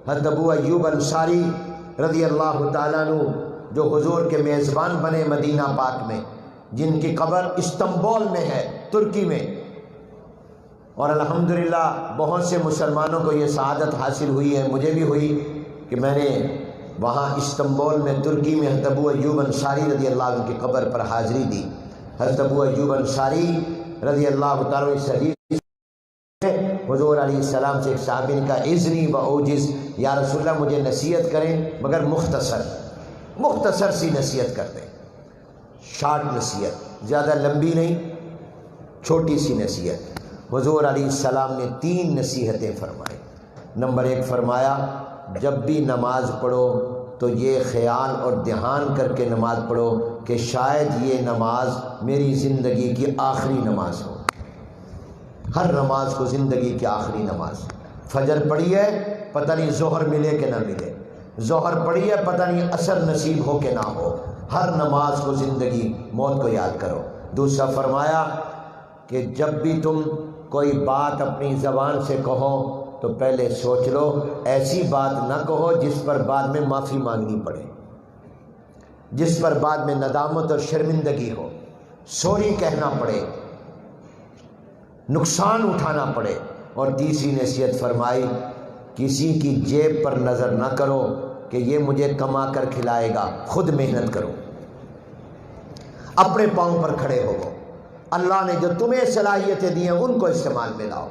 حضرت ابو ایوب انصاری رضی اللہ تعالیٰ عنہ جو حضور کے میزبان بنے مدینہ پاک میں، جن کی قبر استنبول میں ہے، ترکی میں، اور الحمدللہ بہت سے مسلمانوں کو یہ سعادت حاصل ہوئی ہے، مجھے بھی ہوئی کہ میں نے وہاں استنبول میں ترکی میں حضرت ابو ایوب انصاری رضی اللہ عنہ کی قبر پر حاضری دی۔ حضرت ابو ایوب انصاری رضی اللہ تعالیٰ عنہ حدیث حضور علیہ السلام سے ایک صحابی نے کہا اذنی و اوجز، یا رسول اللہ مجھے نصیحت کریں مگر مختصر سی نصیحت کر دیں، شارٹ نصیحت، زیادہ لمبی نہیں، چھوٹی سی نصیحت۔ حضور علیہ السلام نے 3 نصیحتیں فرمائی۔ نمبر 1 فرمایا جب بھی نماز پڑھو تو یہ خیال اور دھیان کر کے نماز پڑھو کہ شاید یہ نماز میری زندگی کی آخری نماز ہو۔ ہر نماز کو زندگی کی آخری نماز، فجر پڑھی ہے پتہ نہیں ظہر ملے کہ نہ ملے، ظہر پڑھی ہے پتہ نہیں عصر نصیب ہو کہ نہ ہو، ہر نماز کو زندگی موت کو یاد کرو۔ دوسرا فرمایا کہ جب بھی تم کوئی بات اپنی زبان سے کہو تو پہلے سوچ لو، ایسی بات نہ کہو جس پر بعد میں معافی مانگنی پڑے، جس پر بعد میں ندامت اور شرمندگی ہو، سوری کہنا پڑے، نقصان اٹھانا پڑے۔ اور تیسری نصیحت فرمائی کسی کی جیب پر نظر نہ کرو کہ یہ مجھے کما کر کھلائے گا، خود محنت کرو، اپنے پاؤں پر کھڑے ہو۔ اللہ نے جو تمہیں صلاحیتیں دی ہیں ان کو استعمال میں لاؤ۔